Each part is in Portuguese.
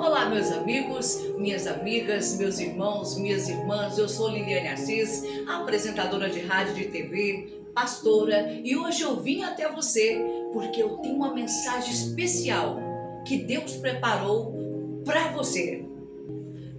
Olá, meus amigos, minhas amigas, meus irmãos, minhas irmãs. Eu sou Liliane Assis, apresentadora de rádio e de TV, pastora, e hoje eu vim até você porque eu tenho uma mensagem especial que Deus preparou para você.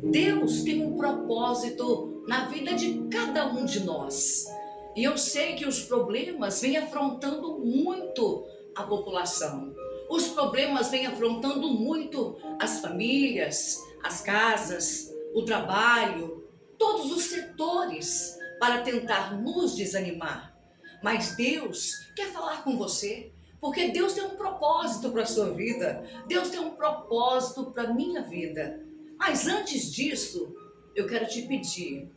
Deus tem um propósito na vida de cada um de nós. E eu sei que os problemas vêm afrontando muito a população. Os problemas vêm afrontando muito as famílias, as casas, o trabalho, todos os setores para tentar nos desanimar. Mas Deus quer falar com você, porque Deus tem um propósito para a sua vida. Deus tem um propósito para a minha vida. Mas antes disso, eu quero te pedir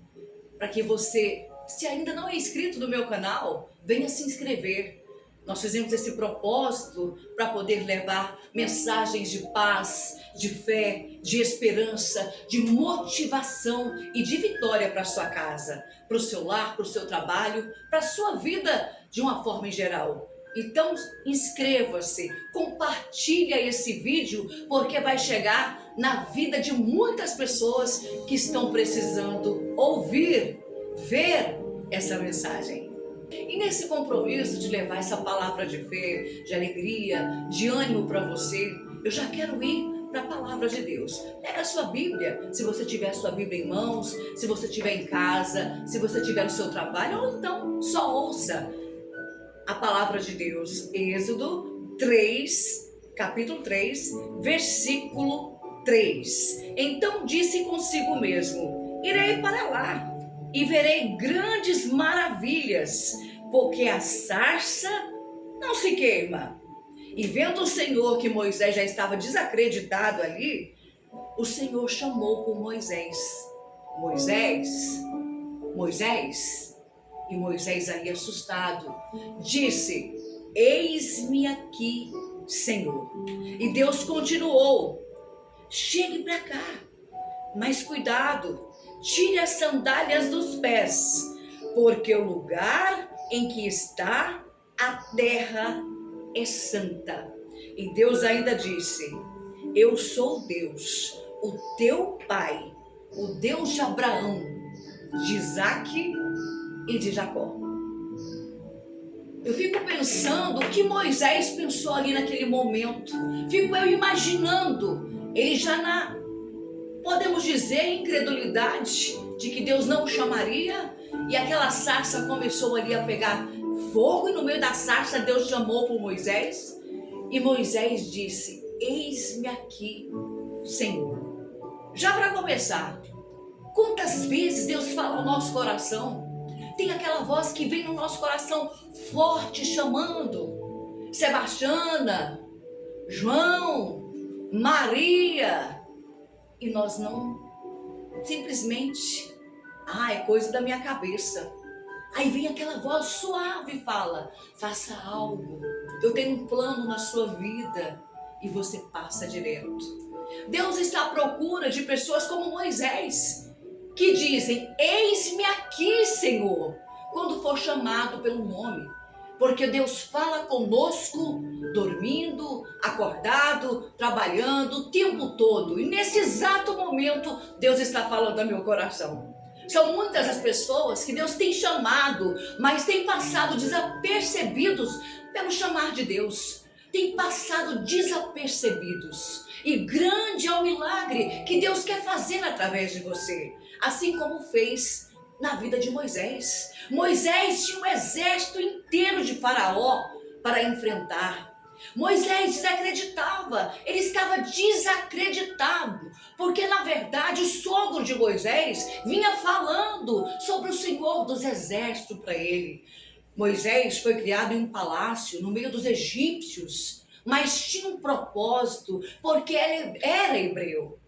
para que você, se ainda não é inscrito no meu canal, venha se inscrever. Nós fizemos esse propósito para poder levar mensagens de paz, de fé, de esperança, de motivação e de vitória para a sua casa, para o seu lar, para o seu trabalho, para a sua vida de uma forma em geral. Então inscreva-se, compartilha esse vídeo, porque vai chegar na vida de muitas pessoas que estão precisando ouvir, ver essa mensagem. E nesse compromisso de levar essa palavra de fé, de alegria, de ânimo para você, eu já quero ir para a palavra de Deus. Pega a sua Bíblia, se você tiver a sua Bíblia em mãos, se você estiver em casa, se você estiver no seu trabalho, ou então só ouça a palavra de Deus. Êxodo 3, capítulo 3, versículo 3. Então disse consigo mesmo: irei para lá e verei grandes maravilhas, porque a sarça não se queima. E vendo o Senhor que Moisés já estava desacreditado ali, o Senhor chamou por Moisés: Moisés, Moisés. E Moisés ali assustado disse: eis-me aqui, Senhor. E Deus continuou: chegue para cá, mas cuidado, tire as sandálias dos pés, porque o lugar em que está a terra é santa. E Deus ainda disse: eu sou Deus, o teu pai, o Deus de Abraão, de Isaque e de Jacó. Eu fico pensando o que Moisés pensou ali naquele momento. Fico eu imaginando, ele já podemos dizer, incredulidade de que Deus não o chamaria, e aquela sarça começou ali a pegar fogo, e no meio da sarça Deus chamou por Moisés, e Moisés disse: eis-me aqui, Senhor. Já para começar, quantas vezes Deus fala ao nosso coração? Tem aquela voz que vem no nosso coração forte, chamando: Sebastiana, João, Maria. E nós não, simplesmente, é coisa da minha cabeça. Aí vem aquela voz suave e fala: faça algo, eu tenho um plano na sua vida. E você passa direto. Deus está à procura de pessoas como Moisés, que dizem: eis-me aqui, Senhor, quando for chamado pelo nome. Porque Deus fala conosco dormindo, acordado, trabalhando, o tempo todo. E nesse exato momento, Deus está falando ao meu coração. São muitas as pessoas que Deus tem chamado, mas têm passado desapercebidos pelo chamar de Deus. Têm passado desapercebidos. E grande é o milagre que Deus quer fazer através de você. Assim como fez na vida de Moisés. Moisés tinha um exército inteiro de Faraó para enfrentar. Moisés desacreditava, ele estava desacreditado, porque na verdade o sogro de Moisés vinha falando sobre o Senhor dos exércitos para ele. Moisés foi criado em um palácio no meio dos egípcios, mas tinha um propósito, porque ele era hebreu.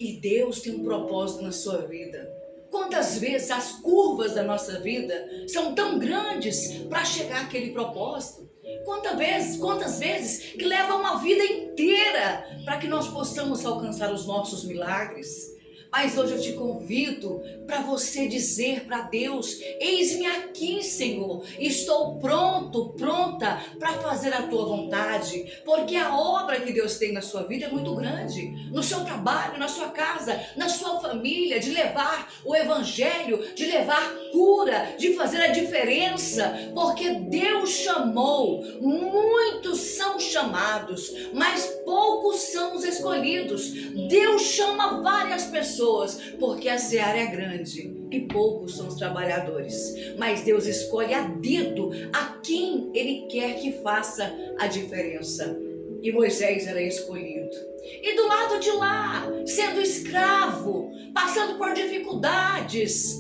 E Deus tem um propósito na sua vida. Quantas vezes as curvas da nossa vida são tão grandes para chegar àquele propósito? Quantas vezes que leva uma vida inteira para que nós possamos alcançar os nossos milagres? Mas hoje eu te convido para você dizer para Deus: eis-me aqui, Senhor, estou pronto, pronta para fazer a tua vontade, porque a obra que Deus tem na sua vida é muito grande, no seu trabalho, na sua casa, na sua família, de levar o evangelho, de levar cura, de fazer a diferença, porque Deus chamou, muitos são chamados, mas poucos são os escolhidos. Deus chama várias pessoas, porque a seara é grande e poucos são os trabalhadores, mas Deus escolhe a dedo a quem Ele quer que faça a diferença. E Moisés era escolhido. E do lado de lá, sendo escravo, passando por dificuldades,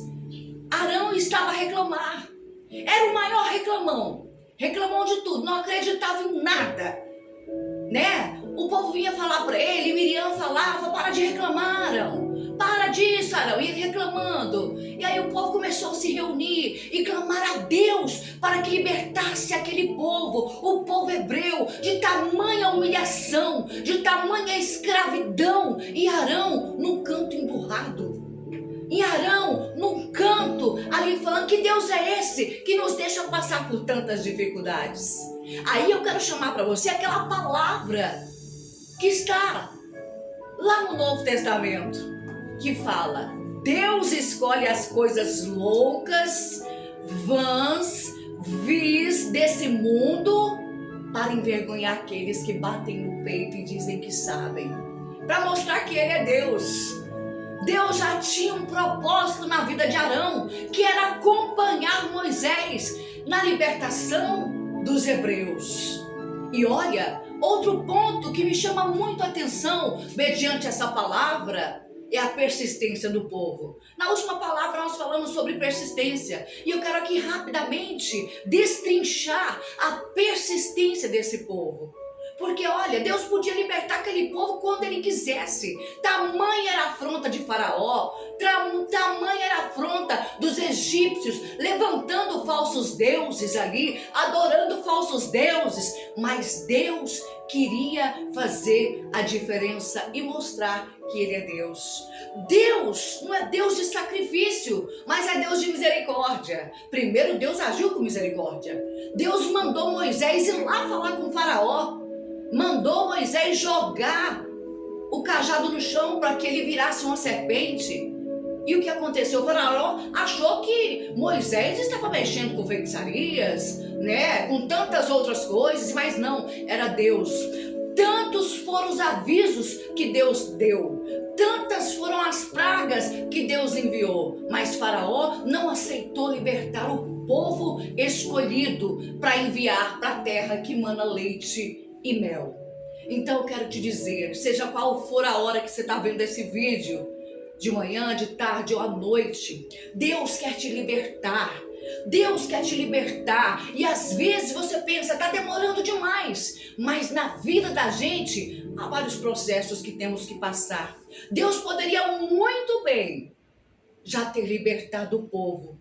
Arão estava a reclamar. Era o maior reclamão. Reclamou de tudo, não acreditava em nada, né? O povo vinha falar para ele, Miriam falava: para de reclamar, Arão, para disso, Arão, e ele reclamando. E aí o povo começou a se reunir e clamar a Deus para que libertasse aquele povo, o povo hebreu, de tamanha humilhação, de tamanha escravidão. E Arão num canto emburrado, e Arão num canto ali falando: que Deus é esse que nos deixa passar por tantas dificuldades? Aí eu quero chamar para você aquela palavra que está lá no Novo Testamento, que fala: Deus escolhe as coisas loucas, vãs, vis desse mundo para envergonhar aqueles que batem no peito e dizem que sabem, para mostrar que Ele é Deus. Deus já tinha um propósito na vida de Arão, que era acompanhar Moisés na libertação dos hebreus. E olha, outro ponto que me chama muito a atenção mediante essa palavra é a persistência do povo. Na última palavra nós falamos sobre persistência, e eu quero aqui rapidamente destrinchar a persistência desse povo. Porque olha, Deus podia libertar aquele povo quando Ele quisesse. Tamanha era a afronta de Faraó, tamanha era a afronta dos egípcios, levantando falsos deuses ali, adorando falsos deuses. Mas Deus queria fazer a diferença e mostrar que Ele é Deus. Deus não é Deus de sacrifício, mas é Deus de misericórdia. Primeiro Deus agiu com misericórdia. Deus mandou Moisés ir lá falar com Faraó. Mandou Moisés jogar o cajado no chão para que ele virasse uma serpente. E o que aconteceu? O Faraó achou que Moisés estava mexendo com feitiçarias, né? Com tantas outras coisas, mas não, era Deus. Tantos foram os avisos que Deus deu, tantas foram as pragas que Deus enviou, mas Faraó não aceitou libertar o povo escolhido para enviar para a terra que mana leite e mel. Então eu quero te dizer, seja qual for a hora que você está vendo esse vídeo, de manhã, de tarde ou à noite, Deus quer te libertar. Deus quer te libertar. E às vezes você pensa: está demorando demais. Mas na vida da gente há vários processos que temos que passar. Deus poderia muito bem já ter libertado o povo.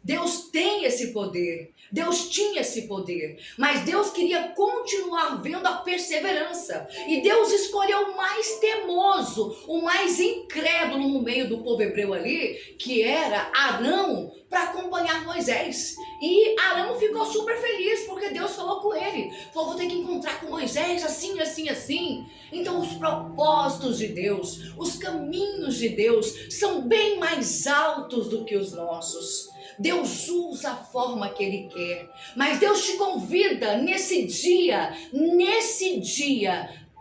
Deus tem esse poder, Deus tinha esse poder, mas Deus queria continuar vendo a perseverança, e Deus escolheu o mais temoso, o mais incrédulo no meio do povo hebreu ali, que era Arão, para acompanhar Moisés. E Arão ficou super feliz, porque Deus falou com ele, falou: vou ter que encontrar com Moisés assim, assim, assim. Então os propósitos de Deus, os caminhos de Deus são bem mais altos do que os nossos. Deus usa a forma que Ele quer, mas Deus te convida nesse dia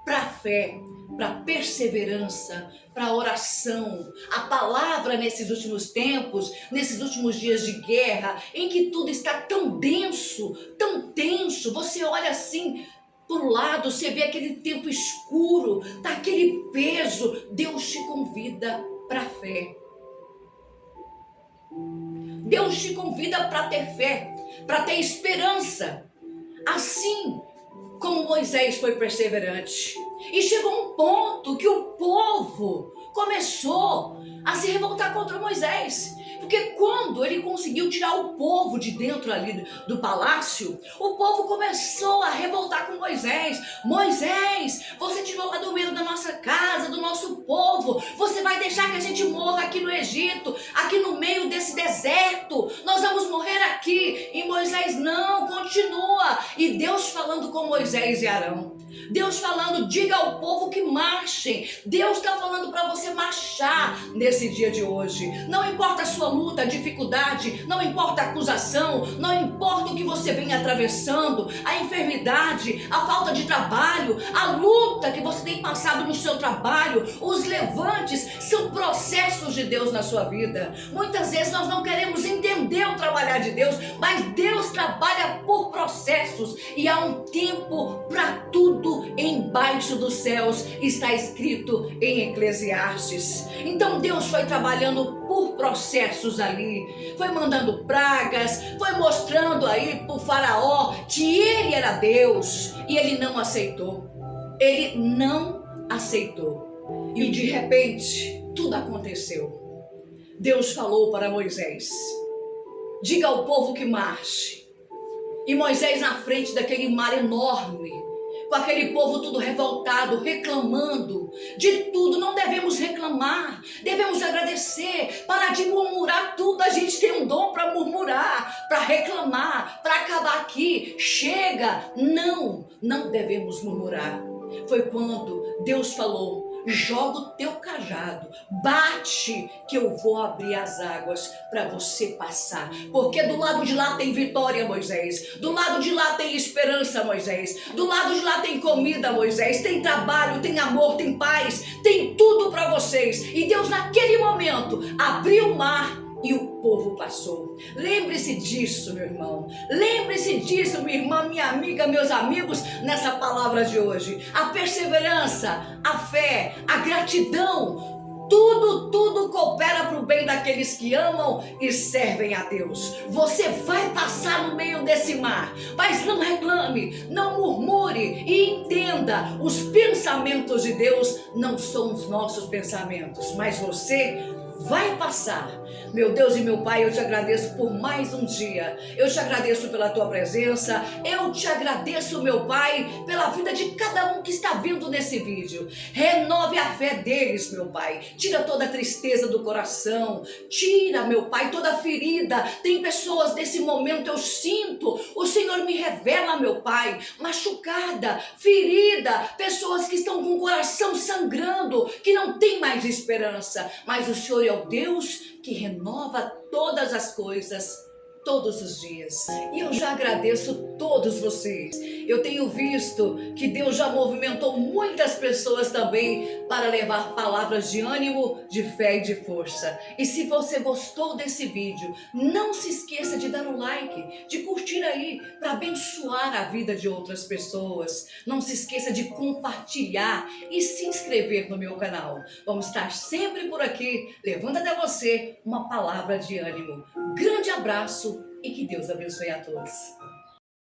para a fé, para a perseverança, para a oração. A palavra nesses últimos tempos, nesses últimos dias de guerra, em que tudo está tão denso, tão tenso, você olha assim para o lado, você vê aquele tempo escuro, tá aquele peso. Deus te convida para a fé. Deus te convida para ter fé, para ter esperança, assim como Moisés foi perseverante. E chegou um ponto que o povo começou a se revoltar contra Moisés. Porque quando ele conseguiu tirar o povo de dentro ali do palácio, o povo começou a revoltar com Moisés. Moisés, você tirou lá do meio da nossa casa, do nosso povo, você vai deixar que a gente morra aqui no Egito, aqui no meio desse deserto. Nós vamos morrer aqui. E Moisés, não, continua. E Deus falando com Moisés e Arão. Deus falando, diga ao povo que marchem. Deus está falando para você marchar nesse dia de hoje. Não importa a sua luta, a dificuldade, não importa a acusação, não importa o que você vem atravessando, a enfermidade, a falta de trabalho, a luta que você tem passado no seu trabalho, os levantes são processos de Deus na sua vida. Muitas vezes nós não queremos entender o trabalhar de Deus, mas Deus trabalha por processos e há um tempo para tudo embaixo dos céus, está escrito em Eclesiastes. Então Deus foi trabalhando por processos ali, foi mandando pragas, foi mostrando aí para o faraó que ele era Deus e ele não aceitou. Ele não aceitou. E de repente tudo aconteceu. Deus falou para Moisés, diga ao povo que marche. E Moisés na frente daquele mar enorme, com aquele povo tudo revoltado, reclamando de tudo. Não devemos reclamar, devemos agradecer, parar de murmurar tudo. A gente tem um dom para murmurar, para reclamar, para acabar aqui. Chega, não devemos murmurar. Foi quando Deus falou, joga o teu cajado, bate que eu vou abrir as águas para você passar, porque do lado de lá tem vitória, Moisés, do lado de lá tem esperança, Moisés, do lado de lá tem comida, Moisés, tem trabalho, tem amor, tem paz, tem tudo para vocês. E Deus naquele momento abriu o mar e o povo passou. Lembre-se disso, meu irmão. Lembre-se disso, minha irmã, minha amiga, meus amigos, nessa palavra de hoje. A perseverança, a fé, a gratidão, tudo coopera para o bem daqueles que amam e servem a Deus. Você vai passar no meio desse mar, mas não reclame, não murmure e entenda, os pensamentos de Deus não são os nossos pensamentos, mas você vai passar. Meu Deus e meu Pai, eu te agradeço por mais um dia. Eu te agradeço pela tua presença. Eu te agradeço, meu Pai, pela vida de cada um que está vindo nesse vídeo. Renove a fé deles, meu Pai. Tira toda a tristeza do coração. Tira, meu Pai, toda a ferida. Tem pessoas nesse momento, eu sinto, o Senhor me revela, meu Pai, machucada, ferida, pessoas que estão com o coração sangrando, que não tem mais esperança, mas o Senhor é o Deus que renova todas as coisas todos os dias. E eu já agradeço todos vocês. Eu tenho visto que Deus já movimentou muitas pessoas também para levar palavras de ânimo, de fé e de força. E se você gostou desse vídeo, não se esqueça de dar um like, de curtir aí para abençoar a vida de outras pessoas. Não se esqueça de compartilhar e se inscrever no meu canal. Vamos estar sempre por aqui, levando até você uma palavra de ânimo. Grande abraço e que Deus abençoe a todos.